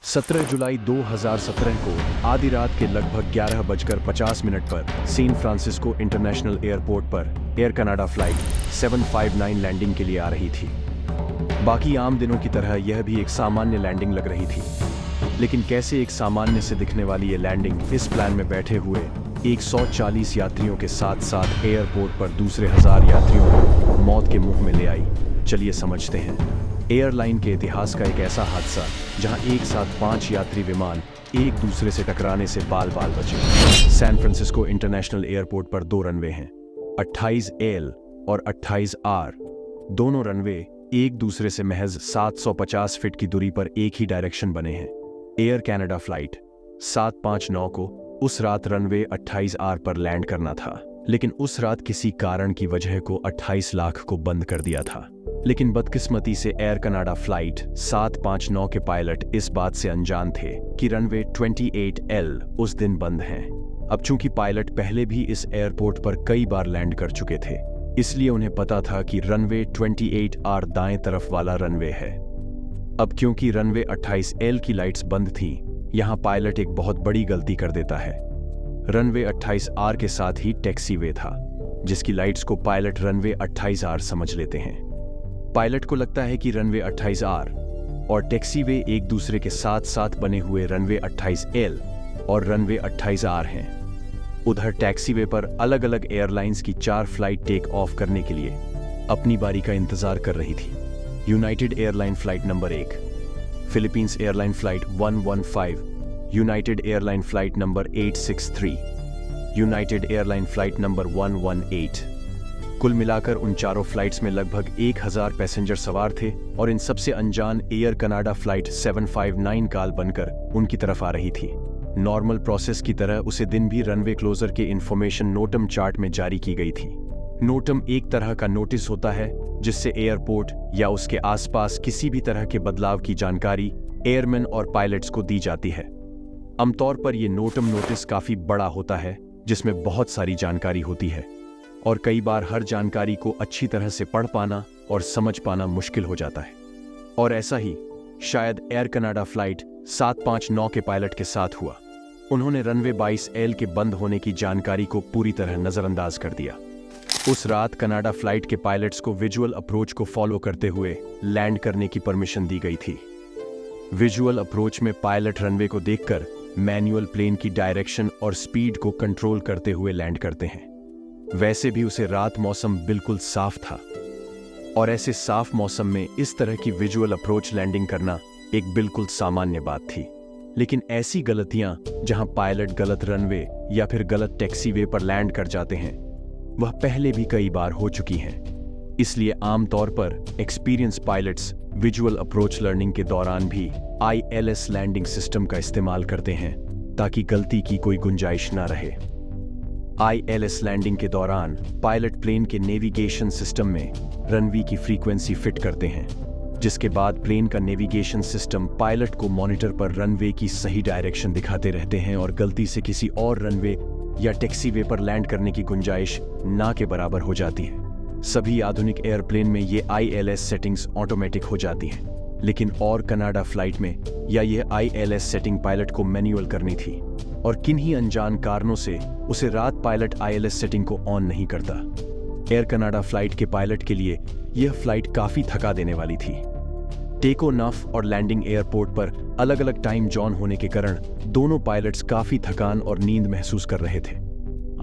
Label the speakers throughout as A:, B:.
A: 17 जुलाई 2017 को आधी रात के लगभग 11:50 पर सैन फ्रांसिस्को इंटरनेशनल एयरपोर्ट पर एयर कनाडा फ्लाइट 759 लैंडिंग के लिए आ रही थी। बाकी आम दिनों की तरह यह भी एक सामान्य लैंडिंग लग रही थी, लेकिन कैसे एक सामान्य से दिखने वाली ये लैंडिंग इस प्लान में बैठे हुए 140 यात्रियों के साथ साथ एयरपोर्ट पर दूसरे 1000 यात्रियों को मौत के मुंह में ले आई, चलिए समझते हैं। एयरलाइन के इतिहास का एक ऐसा हादसा जहां एक साथ 5 यात्री विमान एक दूसरे से टकराने से बाल बाल बचे। सैन फ्रांसिस्को इंटरनेशनल एयरपोर्ट पर 2 रनवे हैं, 28L और 28R। दोनों रनवे एक दूसरे से महज 750 फीट की दूरी पर एक ही डायरेक्शन बने हैं। एयर कनाडा फ्लाइट 759 को उस रात रनवे 28R पर लैंड करना था, लेकिन उस रात किसी कारण की वजह को 28 लाख को बंद कर दिया था। लेकिन बदकिस्मती से एयर कनाडा फ्लाइट 759 के पायलट इस बात से अनजान थे कि रनवे 28L उस दिन बंद हैं। अब चूंकि पायलट पहले भी इस एयरपोर्ट पर कई बार लैंड कर चुके थे, इसलिए उन्हें पता था कि रनवे 28R दाएं तरफ वाला रनवे है। अब क्योंकि रनवे 28L की लाइट्स बंद थीं, यहां पायलट एक बहुत बड़ी गलती कर देता है। रनवे 28R के साथ ही टैक्सीवे था, जिसकी लाइट्स को पायलट रनवे 28R समझ लेते हैं। पायलट को लगता है कि रनवे 28R और टैक्सीवे एक दूसरे के साथ साथ बने हुए रनवे 28L और रनवे 28R हैं। उधर टैक्सीवे पर अलग अलग एयरलाइंस की 4 फ्लाइट टेक ऑफ करने के लिए अपनी बारी का इंतजार कर रही थी। United airline flight number 1, Philippines airline flight 115, United airline flight number 863, United airline flight number 118। कुल मिलाकर उन चारों फ्लाइट्स में लगभग 1000 पैसेंजर सवार थे और इन सबसे अनजान एयर कनाडा फ्लाइट 759 काल बनकर उनकी तरफ आ रही थी। नॉर्मल प्रोसेस की तरह उसे दिन भी रनवे क्लोजर के इंफॉर्मेशन नोटम चार्ट में जारी की गई थी। नोटम एक तरह का नोटिस होता है जिससे एयरपोर्ट या उसके आसपास किसी भी तरह के बदलाव की जानकारी एयरमैन और पायलट्स को दी जाती है। आमतौर पर यह नोटम नोटिस काफी बड़ा होता है, जिसमें बहुत सारी जानकारी होती है और कई बार हर जानकारी को अच्छी तरह से पढ़ पाना और समझ पाना मुश्किल हो जाता है। और ऐसा ही शायद एयर कनाडा फ्लाइट 759 के पायलट के साथ हुआ। उन्होंने रनवे 22L के बंद होने की जानकारी को पूरी तरह नजरअंदाज कर दिया। उस रात कनाडा फ्लाइट के पायलट्स को विजुअल अप्रोच को फॉलो करते हुए लैंड करने की परमिशन दी गई थी। विजुअल अप्रोच में पायलट रनवे को देखकर मैनुअल प्लेन की डायरेक्शन और स्पीड को कंट्रोल करते हुए लैंड करते हैं। वैसे भी उसे रात मौसम बिल्कुल साफ था और ऐसे साफ मौसम में इस तरह की विजुअल अप्रोच लैंडिंग करना एक बिल्कुल सामान्य बात थी। लेकिन ऐसी गलतियां जहां पायलट गलत रनवे या फिर गलत टैक्सीवे पर लैंड कर जाते हैं, वह पहले भी कई बार हो चुकी हैं। इसलिए आमतौर पर experience pilots visual approach learning के दौरान भी ILS लैंडिंग सिस्टम का इस्तेमाल करते हैं ताकि गलती की कोई गुंजाइश ना रहे। ILS लैंडिंग के दौरान पायलट प्लेन के नेविगेशन सिस्टम में रनवे की फ्रीक्वेंसी फिट करते हैं, जिसके बाद प्लेन का नेविगेशन सिस्टम पायलट को मॉनिटर पर रनवे की सही डायरेक्शन दिखाते रहते हैं और गलती से किसी और रनवे या टैक्सीवे पर लैंड करने की गुंजाइश ना के बराबर हो जाती है। सभी आधुनिक एयरप्लेन में ये ILS सेटिंग्स ऑटोमेटिक हो जाती हैं, लेकिन और कनाडा फ्लाइट में या ये ILS सेटिंग पायलट को मैनुअल करनी थी और किन्हीं अनजान कारणों से उसे रात पायलट ILS सेटिंग को ऑन नहीं करता। एयर कनाडा फ्लाइट के पायलट के लिए यह फ्लाइट काफी थका देने वाली थी। टेक ऑफ और लैंडिंग एयरपोर्ट पर अलग अलग टाइम जोन होने के कारण दोनों पायलट्स काफी थकान और नींद महसूस कर रहे थे।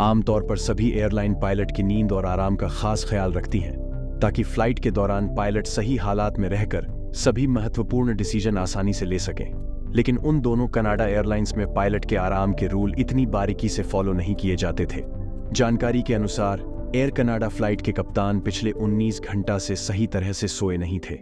A: आमतौर पर सभी एयरलाइन पायलट की नींद और आराम का खास ख्याल रखती हैं, ताकि फ्लाइट के दौरान पायलट सही हालात में रहकर सभी महत्वपूर्ण डिसीजन आसानी से ले सकें। लेकिन उन दोनों कनाडा एयरलाइंस में पायलट के आराम के रूल इतनी बारीकी से फॉलो नहीं किए जाते थे। जानकारी के अनुसार एयर कनाडा फ्लाइट के कप्तान पिछले 19 घंटा से सही तरह से सोए नहीं थे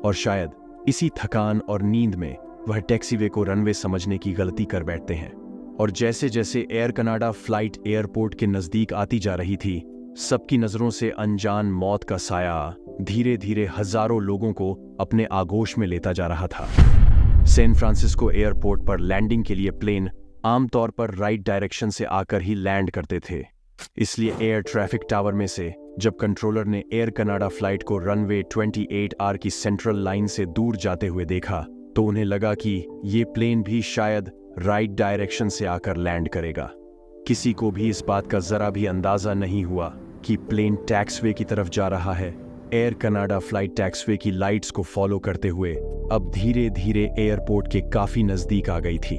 A: और शायद इसी थकान और नींद में वह टैक्सीवे को रनवे समझने की गलती कर बैठते हैं। और जैसे जैसे एयर कनाडा फ्लाइट एयरपोर्ट के नजदीक आती जा रही थी, सबकी नजरों से अनजान मौत का साया धीरे धीरे हजारों लोगों को अपने आगोश में लेता जा रहा था। सैन फ्रांसिस्को एयरपोर्ट पर लैंडिंग के लिए प्लेन आमतौर पर राइट डायरेक्शन से आकर ही लैंड करते थे। इसलिए एयर ट्रैफिक टावर में से जब कंट्रोलर ने एयर कनाडा फ्लाइट को रनवे 28R की सेंट्रल लाइन से दूर जाते हुए देखा, तो उन्हें लगा कि ये प्लेन भी शायद राइट डायरेक्शन से आकर लैंड करेगा। किसी को भी इस बात का जरा भी अंदाजा नहीं हुआ कि प्लेन टैक्सवे की तरफ जा रहा है। एयर कनाडा फ्लाइट टैक्सवे की लाइट्स को फॉलो करते हुए अब धीरे धीरे एयरपोर्ट के काफी नजदीक आ गई थी।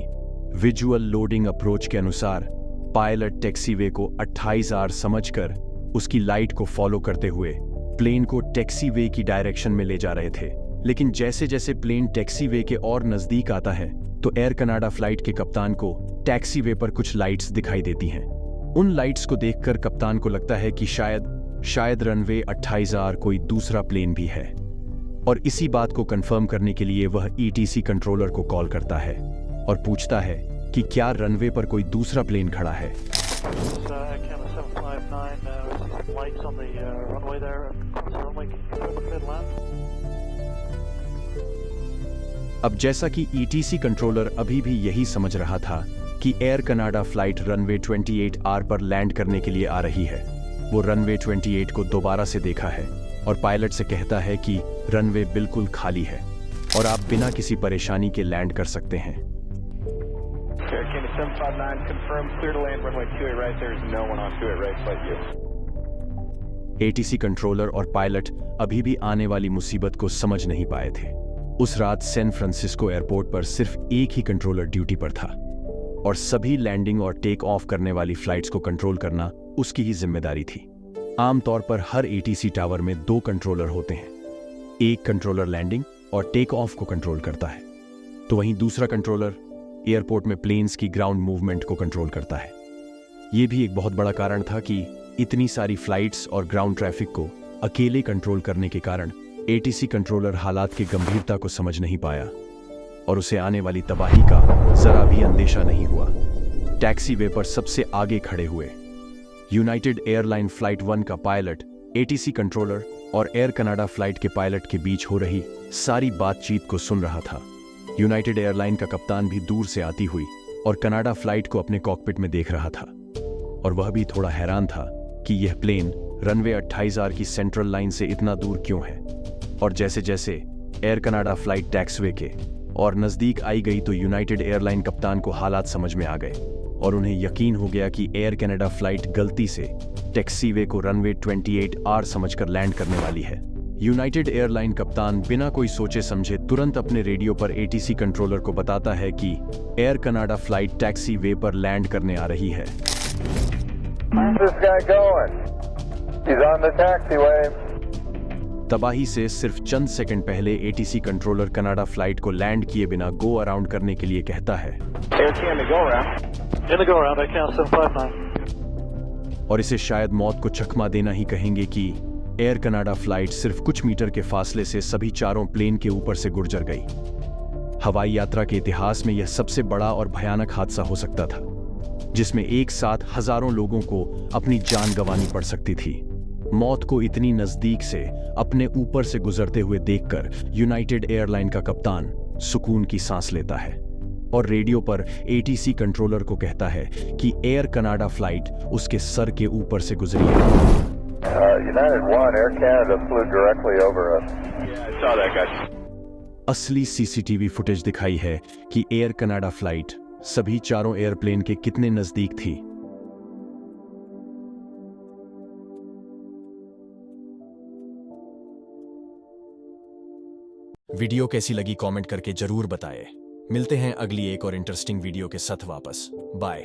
A: विजुअल लोडिंग अप्रोच के अनुसार पायलट टैक्सीवे को 28 आर समझकर उसकी लाइट को फॉलो करते हुए प्लेन को टैक्सीवे की डायरेक्शन में ले जा रहे थे। लेकिन जैसे जैसे प्लेन टैक्सीवे के और नजदीक आता है तो एयर कनाडा फ्लाइट के कप्तान को टैक्सीवे पर कुछ लाइट्स दिखाई देती हैं। उन लाइट्स को देखकर कप्तान को लगता है कि शायद रनवे 28 आर कोई दूसरा प्लेन भी है, और इसी बात को कंफर्म करने के लिए वह ईटीसी कंट्रोलर को कॉल करता है और पूछता है कि क्या रनवे पर कोई दूसरा प्लेन खड़ा है। अब जैसा कि ईटीसी कंट्रोलर अभी भी यही समझ रहा था कि Air Canada flight runway 28 R पर लैंड करने के लिए आ रही है, वो रनवे 28 को दोबारा से देखा है और पायलट से कहता है कि रनवे बिल्कुल खाली है और आप बिना किसी परेशानी के लैंड कर सकते हैं। एटीसी कंट्रोलर और पायलट अभी भी आने वाली मुसीबत को समझ नहीं पाए थे। उस रात सैन फ्रांसिस्को एयरपोर्ट पर सिर्फ एक ही कंट्रोलर ड्यूटी पर था और सभी लैंडिंग और टेक ऑफ करने वाली फ्लाइट्स को कंट्रोल करना उसकी ही जिम्मेदारी थी। आमतौर पर हर एटीसी टावर में 2 कंट्रोलर होते हैं। एक कंट्रोलर लैंडिंग और टेक ऑफ को कंट्रोल करता है, तो वहीं दूसरा कंट्रोलर एयरपोर्ट में प्लेन्स की ग्राउंड मूवमेंट को कंट्रोल करता है। यह भी एक बहुत बड़ा कारण था कि इतनी सारी फ्लाइट्स और ग्राउंड ट्रैफिक को अकेले कंट्रोल करने के कारण एटीसी कंट्रोलर हालात की गंभीरता को समझ नहीं पाया और उसे आने वाली तबाही का जरा भी अंदेशा नहीं हुआ। टैक्सीवे पर सबसे आगे खड़े हुए यूनाइटेड एयरलाइन फ्लाइट 1 का पायलट एटीसी कंट्रोलर और एयर कनाडा फ्लाइट के पायलट के बीच हो रही सारी बातचीत को सुन रहा था। यूनाइटेड एयरलाइन का कप्तान भी दूर से आती हुई और कनाडा फ्लाइट को अपने कॉकपिट में देख रहा था, और वह भी थोड़ा हैरान था कि यह प्लेन रनवे 28 आर की सेंट्रल लाइन से इतना दूर क्यों है। और जैसे जैसे एयर कनाडा फ्लाइट टैक्सवे के और नजदीक आई गई तो यूनाइटेड एयरलाइन कप्तान को हालात समझ में आ गए और उन्हें यकीन हो गया कि एयर कनाडा फ्लाइट गलती से टैक्सीवे को रनवे 28 आर समझकर लैंड करने वाली है। यूनाइटेड एयरलाइन कप्तान बिना कोई सोचे समझे तुरंत अपने रेडियो पर एटीसी कंट्रोलर को बताता है कि एयर कनाडा फ्लाइट टैक्सीवे पर लैंड करने आ रही है। तबाही से सिर्फ चंद सेकंड पहले एटीसी कंट्रोलर कनाडा फ्लाइट को लैंड किए बिना गो अराउंड करने के लिए कहता है और इसे शायद मौत को चकमा देना ही कहेंगे कि एयर कनाडा फ्लाइट सिर्फ कुछ मीटर के फासले से सभी चारों प्लेन के ऊपर से गुजर गई। हवाई यात्रा के इतिहास में यह सबसे बड़ा और भयानक हादसा हो सकता था, जिसमें एक साथ हजारों लोगों को अपनी जान गंवानी पड़ सकती थी। मौत को इतनी नजदीक से अपने ऊपर से गुजरते हुए देखकर यूनाइटेड एयरलाइन का कप्तान सुकून की सांस लेता है और रेडियो पर एटीसी कंट्रोलर को कहता है कि एयर कनाडा फ्लाइट उसके सर के ऊपर से गुजरी है।
B: United 1, Air Canada flew directly over us. Yeah, I saw that, guys.
A: असली सीसीटीवी फुटेज दिखाई है कि एयर कनाडा फ्लाइट सभी चारों एयरप्लेन के कितने नजदीक थी। वीडियो कैसी लगी कमेंट करके जरूर बताएं। मिलते हैं अगली एक और इंटरेस्टिंग वीडियो के साथ वापस। बाय।